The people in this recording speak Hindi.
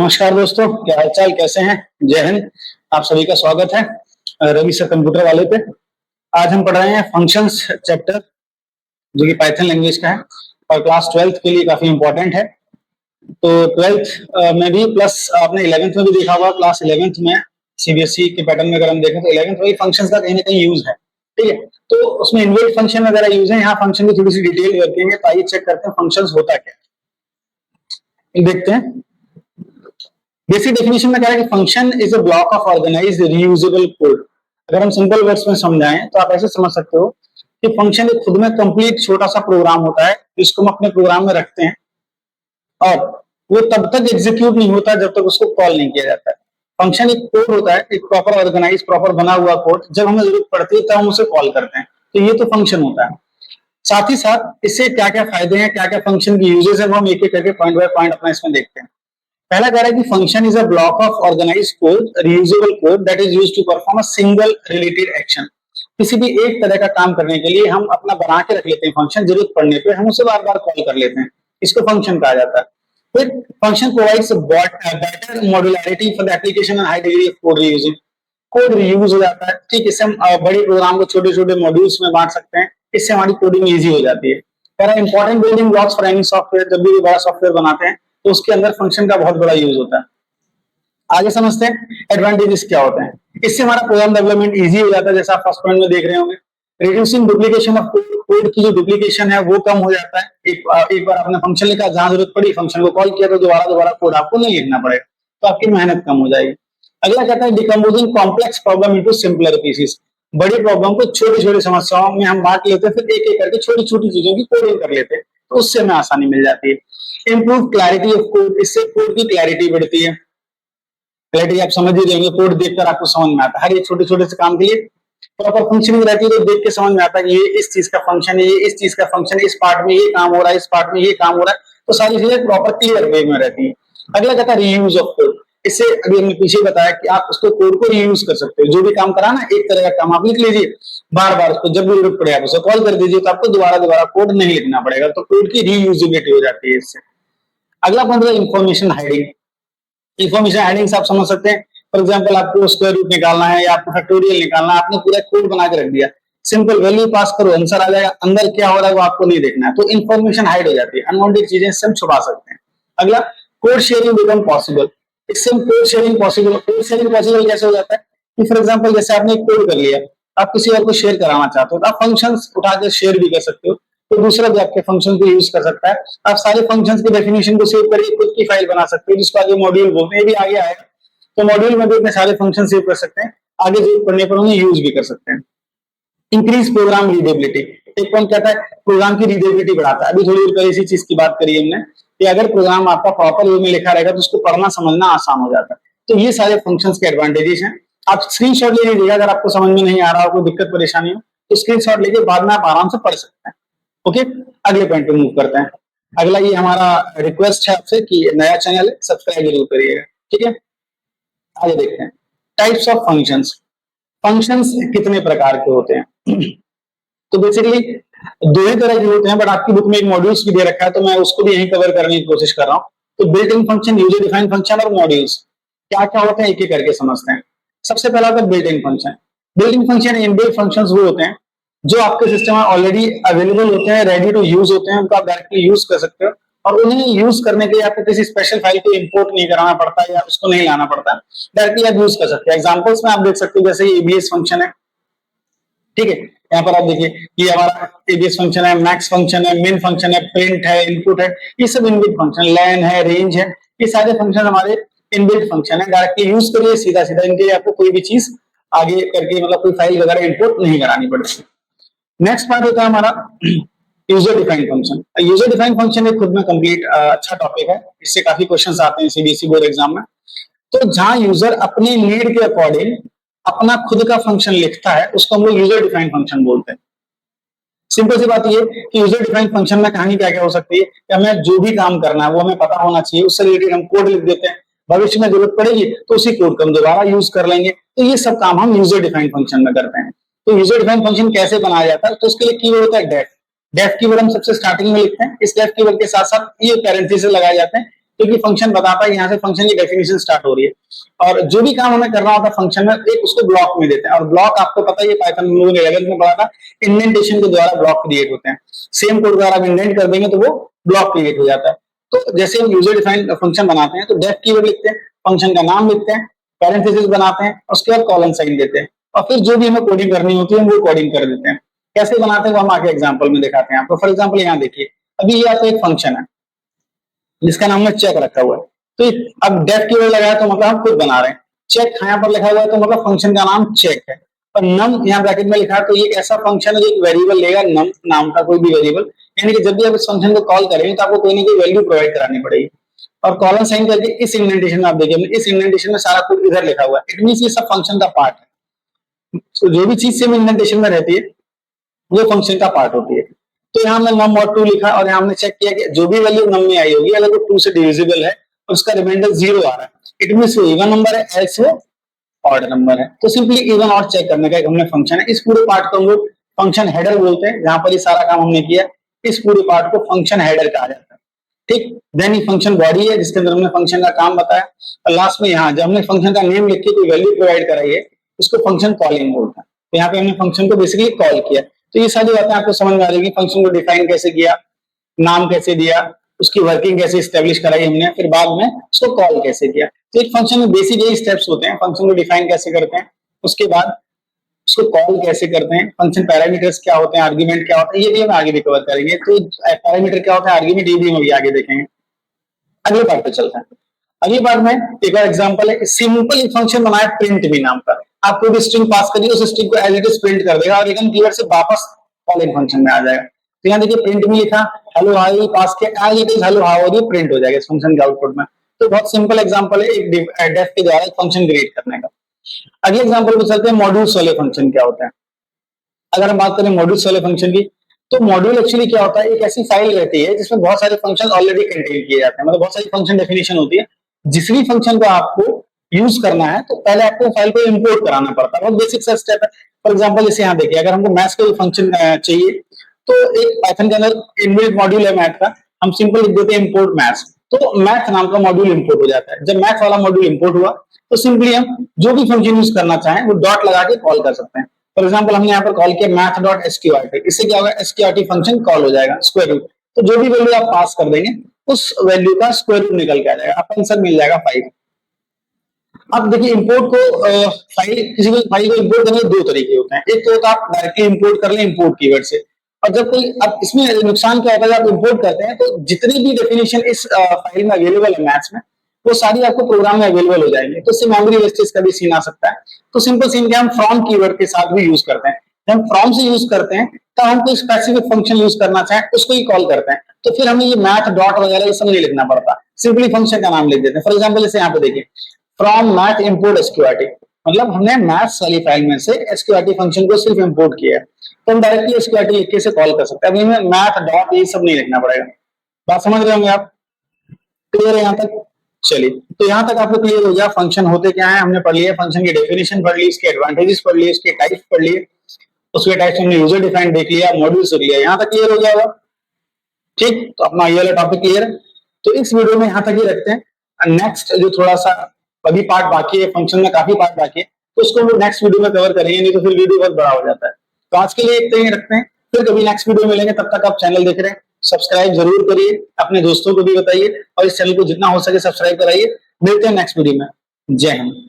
नमस्कार दोस्तों, क्या हालचाल, कैसे हैं? जय हिंद। आप सभी का स्वागत है रवि सर कंप्यूटर वाले पे। आज हम पढ़ रहे हैं फंक्शंस चैप्टर, जो कि पाइथन लैंग्वेज का है और क्लास 12th के लिए काफी इंपॉर्टेंट है। तो 12th में भी प्लस आपने 11th में भी देखा होगा। क्लास 11th में सीबीएसई के पैटर्न में अगर हम देखें तो 11th में फंक्शंस का कहीं ना कहीं यूज है, ठीक है। तो उसमें इनबिल्ट फंक्शन वगैरह यूज है। यहाँ फंक्शन की थोड़ी सी डिटेल रखेंगे, तो आइए चेक करते हैं फंक्शंस होता क्या है। देखते हैं। बेसिक डेफिनेशन में कह रहा है कि function is a block of organised reusable code. अगर हम सिंपल वर्ड्स में समझाएं तो आप ऐसे समझ सकते हो कि फंक्शन एक खुद में कंप्लीट छोटा सा प्रोग्राम होता है जिसको हम अपने प्रोग्राम में रखते हैं और वो तब तक एग्जीक्यूट नहीं होता जब तक उसको कॉल नहीं किया जाता है। फंक्शन एक कोड होता है, एक प्रॉपर ऑर्गेनाइज प्रॉपर बना हुआ कोड। जब हमें जरूरत पड़ती है तब हम उसे कॉल करते हैं, तो ये तो फंक्शन होता है। साथ ही साथ इससे क्या क्या फायदे हैं, क्या क्या फंक्शन की यूजेस है, वो हम एक एक करके पॉइंट बाय पॉइंट अपना इसमें देखते हैं। पहला कह रहा है कि function is a block of organised code, reusable code that is used to perform a single related action. किसी भी एक तरह का काम करने के लिए हम अपना बना के रख लेते हैं फंक्शन, जरूरत पड़ने पे हम उसे बार बार कॉल कर लेते हैं, इसको फंक्शन कहा जाता है। फिर function provides better modularity for the application and high degree of code reuse. Code reuse हो जाता है, ठीक। इससे हम बड़े प्रोग्राम को छोटे छोटे मॉड्यूल्स में बांट सकते हैं, इससे हमारी कोडिंग ईजी हो जाती है। कह रहा है important building blocks for any software. जब भी बड़ा सॉफ्टवेयर बनाते हैं तो उसके अंदर फंक्शन का बहुत बड़ा यूज होता है। आगे समझते हैं एडवांटेजेस क्या होते हैं। इससे हमारा प्रोग्राम डेवलपमेंट इजी हो जाता है, जैसा आप फर्स्ट पॉइंट में देख रहे होंगे। Reducing duplication of code, code की जो डुप्लीकेशन है वो कम हो जाता है। एक बार आपने फंक्शन लिखा, जहां जरूरत पड़ी फंक्शन को कॉल किया, तो दोबारा दोबारा कोड आपको नहीं लिखना पड़ेगा, तो आपकी मेहनत कम हो जाएगी। अगला कहता है decomposing complex problem into simpler pieces. बड़ी प्रॉब्लम को छोटी छोटी समस्याओं में हम बांट लेते हैं, फिर एक एक करके छोटी छोटी चीजों की कोडिंग कर लेते हैं, तो उससे हमें आसानी मिल जाती है। इम्प्रूव क्लैरिटी ऑफ कोड, इससे कोड की क्लैरिटी बढ़ती है। क्लैरिटी आप समझ ही रहे होंगे, कोड देखकर आपको समझ में आता है। हर एक छोटे छोटे से काम के लिए प्रॉपर फंक्शनिंग रहती है, तो देख के समझ में आता है कि ये इस चीज का फंक्शन है, ये इस चीज का फंक्शन है, इस पार्ट में ये काम हो रहा है, इस पार्ट में ये काम हो रहा है, तो सारी चीजें प्रॉपर क्लियर वे में रहती है। अगला कहता है रीयूज ऑफ कोड। इससे अभी हमने पीछे बताया कि आप उसको कोड को रीयूज कर सकते हो। जो भी काम करा ना, एक तरह का काम आप लिख लीजिए, बार बार उसको जब भी जरूरत पड़े आप उसे कॉल कर दीजिए, तो आपको दोबारा दोबारा कोड नहीं लिखना पड़ेगा, तो कोड की रीयूजेबिलिटी हो जाती है इससे। अगला पॉइंट है इंफॉर्मेशन हाइडिंग। इंफॉर्मेशन हाइडिंग से आप समझ सकते हैं, फॉर एग्जाम्पल आपको स्क्वायर रूट निकालना है या आपको फैक्टोरियल निकालना है, आपने पूरा कोड बना के रख दिया, सिंपल वैल्यू पास करो, आंसर आ जाएगा, अंदर क्या हो रहा है वो आपको नहीं देखना है, तो इन्फॉर्मेशन हाइड हो जाती है। अनवांटेड चीजें इससे हम छुपा सकते हैं। अगला कोड शेयरिंग बिकम पॉसिबल। इससे हम code sharing possible. Code sharing possible कैसे हो जाता है कि फॉर एग्जाम्पल जैसे आपने एक कोड कर लिया, आप किसी और को शेयर कराना चाहते हो, तो आप फंक्शंस उठा के शेयर भी कर सकते हो, तो दूसरा भी आपके फंक्शन को यूज कर सकता है। आप सारे फंक्शंस की डेफिनेशन को सेव करके खुद की फाइल बना सकते हो, जिसको आगे मॉड्यूल बोलते हैं, ये भी आगे आएगा। तो मॉड्यूल में भी अपने सारे फंक्शन सेव कर सकते हैं, आगे जरूरत पड़ने पर उन्हें यूज भी कर सकते हैं। Increase program readability. एक पॉइंट कहता है प्रोग्राम की रीडेबिलिटी बढ़ाता है। अभी थोड़ी देर पहले इसी चीज की बात करी हमने कि अगर प्रोग्राम आपका प्रॉपर वे में लिखा रहेगा तो उसको पढ़ना समझना आसान हो जाता है। तो ये सारे फंक्शंस के एडवांटेजेस हैं। आप स्क्रीनशॉट ले लीजिएगा, अगर आपको समझ में नहीं आ रहा हो, कोई दिक्कत परेशानी हो, तो स्क्रीनशॉट लेके बाद में आप आराम से पढ़ सकते हैं। ओके, अगले पॉइंट पे मूव करते हैं। अगला ये हमारा रिक्वेस्ट है आपसे कि नया चैनल है, सब्सक्राइब जरूर करिएगा, ठीक है। आगे देखते हैं टाइप्स ऑफ फंक्शंस। फंक्शंस कितने प्रकार के होते हैं? तो बेसिकली दो ही तरह के होते हैं, बट आपकी बुक में एक मॉड्यूल्स भी दे रखा है, तो मैं उसको भी यहीं कवर करने की कोशिश कर रहा हूँ। तो built in function, user defined function और मॉड्यूल्स क्या क्या होते हैं एक एक करके समझते हैं। सबसे पहला होता है built in function. Built in function inbuilt functions वो होते हैं जो आपके सिस्टम में ऑलरेडी अवेलेबल होते हैं, रेडी टू यूज होते हैं, उनको आप डायरेक्टली यूज कर सकते हो, और उन्हें यूज करने के लिए आपको किसी स्पेशल फाइल को इंपोर्ट नहीं कराना पड़ता या उसको नहीं लाना पड़ता, डायरेक्टली आप यूज कर सकते हैं। एग्जांपल्स में आप देख सकते हो, जैसे ये एबीएस फंक्शन है, ठीक है। यहाँ पर आप देखिए ये हमारा एबीएस फंक्शन है, मैक्स फंक्शन है, मिन फंक्शन है, प्रिंट है, इनपुट है, ये सब इनबिल्ट फंक्शन, लैन है, रेंज है, ये सारे फंक्शन हमारे इनबिल्ट फंक्शन है। डायरेक्टली यूज करिए सीधा सीधा, इनके लिए आपको कोई भी चीज आगे करके मतलब कोई फाइल वगैरह इंपोर्ट नहीं करानी पड़ती। नेक्स्ट पार्ट होता है हमारा user defined function. User defined function एक खुद में कंप्लीट अच्छा टॉपिक है, इससे काफी क्वेश्चंस आते हैं सीबीएसई बोर्ड एग्जाम में। तो जहां यूजर अपनी नीड के अकॉर्डिंग अपना खुद का फंक्शन लिखता है, उसको हम लोग यूजर डिफाइंड फंक्शन बोलते हैं। सिंपल सी बात ये कि यूजर डिफाइंड फंक्शन में कहानी क्या क्या हो सकती है कि हमें जो भी काम करना है वो हमें पता होना चाहिए, उससे रिलेटेड हम कोड लिख देते हैं, भविष्य में जरूरत पड़ेगी तो उसी कोड को हम दोबारा यूज कर लेंगे। तो ये सब काम हम यूजर डिफाइंड फंक्शन में करते हैं। तो यूजर डिफाइंड फंक्शन कैसे बनाया जाता है, तो उसके लिए कीवर्ड होता है डेफ। डेफ कीवर्ड हम सबसे स्टार्टिंग में लिखते हैं। इस डेफ कीवर्ड के साथ साथ ये पैरेंथेसिस लगाए जाते हैं क्योंकि फंक्शन बताता है, यहाँ से फंक्शन की डेफिनेशन स्टार्ट हो रही है, और जो भी काम हमें करना होता है फंक्शन में, एक उसको ब्लॉक में देते हैं। और ब्लॉक आपको पता है, ये पाइथन हम लोगों ने 11th में पढ़ा था, इंडेंटेशन के द्वारा ब्लॉक क्रिएट होते हैं। सेम कोड द्वारा इंडेंट कर देंगे तो वो ब्लॉक क्रिएट हो जाता है। तो जैसे हम यूजर डिफाइंड फंक्शन बनाते हैं तो डेफ कीवर्ड लिखते हैं, फंक्शन का नाम लिखते हैं, पैरेंथेसिस बनाते हैं, उसके बाद कॉलन साइन देते हैं, और फिर जो भी हमें कोडिंग करनी होती है वो कोडिंग कर देते हैं। कैसे बनाते हैं वो हम आगे एग्जांपल में दिखाते हैं आपको। फॉर एग्जांपल यहाँ देखिए, अभी ये आपका एक फंक्शन है जिसका नाम में चेक रखा हुआ है, तो अब डेफ कीवर्ड लगाया तो मतलब हम खुद बना रहे हैं। चेक यहाँ पर लिखा हुआ है तो मतलब फंक्शन का नाम चेक है, और नम यहाँ ब्रैकेट में लिखा है, तो ये एक ऐसा फंक्शन है जो एक वेरिएबल लेगा, नम नाम का कोई भी वेरिएबल, यानी कि जब भी आप इस फंक्शन को कॉल करेंगे तो आपको कोई ना कोई वैल्यू प्रोवाइड करानी पड़ेगी। और कॉलन साइन करके इस इंडेंटेशन में आप देखिए, इस इंडेंटेशन में सारा कोड इधर लिखा हुआ है, इट मींस ये सब फंक्शन का पार्ट है। तो जो भी चीज सेम इंडेंटेशन में रहती है वो फंक्शन का पार्ट होती है। तो यहाँ हमने नम और 2 लिखा, और यहाँ हमने चेक किया कि जो भी वैल्यू नम में आई होगी अगर वो 2 से डिविजिबल है और उसका रिमाइंडर 0 आ रहा है, इट मींस वो इवन नंबर है, एल्स वो ऑड नंबर है। तो सिंपली इवन ऑड चेक करने का एक हमने फंक्शन है। इस पूरे पार्ट को हम लोग फंक्शन हेडर बोलते हैं, जहां पर ये सारा काम हमने किया, इस पूरे पार्ट को फंक्शन हेडर कहा जाता है। ठीक, देन ये फंक्शन बॉडी है जिसके अंदर हमने फंक्शन का काम बताया, और लास्ट में यहाँ जब हमने फंक्शन का नेम लिख के कोई वैल्यू प्रोवाइड कराई है उसको फंक्शन कॉलिंग बोलता है। तो यहाँ पे हमने फंक्शन को बेसिकली कॉल किया। तो ये सारी बातें आपको समझ में आ जाएगी, फंक्शन को डिफाइन कैसे किया, नाम कैसे दिया, उसकी वर्किंग कैसे स्टेब्लिश कराई हमने, फिर बाद में उसको कॉल कैसे किया। तो एक फंक्शन में बेसिक यही स्टेप्स होते हैं, फंक्शन को डिफाइन कैसे करते हैं, उसके बाद उसको कॉल कैसे करते हैं, फंक्शन पैरामीटर्स क्या होते हैं, आर्गुमेंट क्या होता है, ये भी हम आगे भी कवर करेंगे। तो पैरामीटर क्या होता है, आर्गुमेंट, ये भी हम आगे देखेंगे। अगले पार्ट पे चलते हैं। अगली बार में एक और एग्जांपल है, सिंपल एक फंक्शन बनाया प्रिंट भी नाम का, आप कोई भी स्ट्रिंग पास करिए, उस स्ट्रिंग को एज इट इज प्रिंट कर देगा और एकदम कीवर्ड से वापस कॉलिंग फंक्शन में आ जाएगा। तो यहाँ देखिए प्रिंट में लिखा हेलो हाउ पास किया, as it is hello how ये प्रिंट हो जाएगा इस फंक्शन के आउटपुट में। तो बहुत सिंपल एग्जांपल है एक डेफ के द्वारा एक फंक्शन क्रिएट करने का। अगले एग्जांपल पे चलते हैं, मॉड्यूल्स वाले फंक्शन क्या होता है। अगर हम बात करें मॉड्यूल्स वाले फंक्शन की, तो मॉड्यूल एक्चुअली क्या होता है, एक ऐसी फाइल रहती है जिसमें बहुत सारे फंक्शन ऑलरेडी कंटेन किए जाते हैं, मतलब बहुत सारी फंक्शन डेफिनेशन होती है। जिस भी फंक्शन को आपको यूज करना है तो पहले आपको फाइल को इंपोर्ट कराना पड़ता है, बहुत बेसिक सा स्टेप है। फॉर एग्जांपल जैसे यहाँ देखिए, अगर हमको मैथ्स का फंक्शन चाहिए तो एक पाइथन के अंदर इनबिल्ट मॉड्यूल है मैथ का, हम सिंपल लिख देते हैं इंपोर्ट मैथ्स, तो मैथ नाम का मॉड्यूल इंपोर्ट हो जाता है। जब मैथ वाला मॉड्यूल इंपोर्ट हुआ तो सिंपली हम जो भी फंक्शन यूज करना चाहें वो डॉट लगा के कॉल कर सकते हैं। फॉर एग्जांपल हमने यहाँ पर कॉल किया मैथ डॉट एसक्यूआरटी, इससे क्या होगा, एसक्यूआरटी फंक्शन कॉल हो जाएगा, स्क्वायर रूट। तो जो भी वैल्यू आप पास कर देंगे उस वैल्यू का स्क्वायर रूट निकल के आ जाएगा, आपका आंसर मिल जाएगा 5। अब देखिए इंपोर्ट को फाइल, किसी भी फाइल को इंपोर्ट करने के 2 तरीके होते हैं। एक तो होता है आप डायरेक्टली इंपोर्ट कर लें इंपोर्ट कीवर्ड से, और जब कोई, अब इसमें नुकसान क्या होता है, जब आप इंपोर्ट करते हैं तो जितनी भी डेफिनेशन इस फाइल में अवेलेबल है मैथ्स में, वो सारी आपको प्रोग्राम में अवेलेबल हो जाएंगे, तो इससे मेमोरी वेस्टेज का भी सीन आ सकता है। तो सिंपल सीन क्या हम फ्रॉम कीवर्ड के साथ भी यूज करते हैं। जब हम फ्रॉम से यूज करते हैं तो हम कोई स्पेसिफिक फंक्शन यूज करना चाहें उसको ही कॉल करते हैं, तो फिर हमें ये मैथ डॉट वगैरह ये सब नहीं लिखना पड़ता, सिंपली फंक्शन का नाम लिख देते हैं। फॉर एग्जाम्पल जैसे यहाँ पे देखिए फ्रॉम मैथ इंपोर्ट एसक्यूआरटी, मतलब हमने मैथ्स वाली फाइल में से एसक्यूआरटी फंक्शन को सिर्फ इंपोर्ट किया है, तो हम डायरेक्टली एसक्यूआरटी लिख के से कॉल कर सकते हैं। अभी हमें मैथ डॉट ये सब नहीं लिखना पड़ेगा। बात समझ रहे होंगे आप, क्लियर है यहाँ तक? चलिए, तो यहाँ तक आपको क्लियर हो गया फंक्शन होते क्या है, हमने पढ़ लिया, फंक्शन की डेफिनेशन पढ़ ली, इसके एडवांटेजेस पढ़ लिए, उसके टाइप्स पढ़ लिए, उसके टाइप्स हमने यूजर डिफाइंड देख लिया, मॉड्यूल्स देख लिया, यहाँ तक क्लियर हो गया होगा। ठीक, तो अपना ये वाला टॉपिक क्लियर है। तो इस वीडियो में यहाँ तक ही रखते हैं। नेक्स्ट जो थोड़ा सा अभी पार्ट बाकी है, फंक्शन में काफी पार्ट बाकी है, तो उसको हम नेक्स्ट वीडियो में कवर करेंगे, नहीं तो फिर वीडियो बहुत बड़ा हो जाता है। तो आज के लिए इतना ही रखते हैं, फिर कभी नेक्स्ट वीडियो मिलेंगे। तब तक आप चैनल देख रहे हैं, सब्सक्राइब जरूर करिए, अपने दोस्तों को भी बताइए और इस चैनल को जितना हो सके सब्सक्राइब कराइए। मिलते हैं नेक्स्ट वीडियो में। जय हिंद।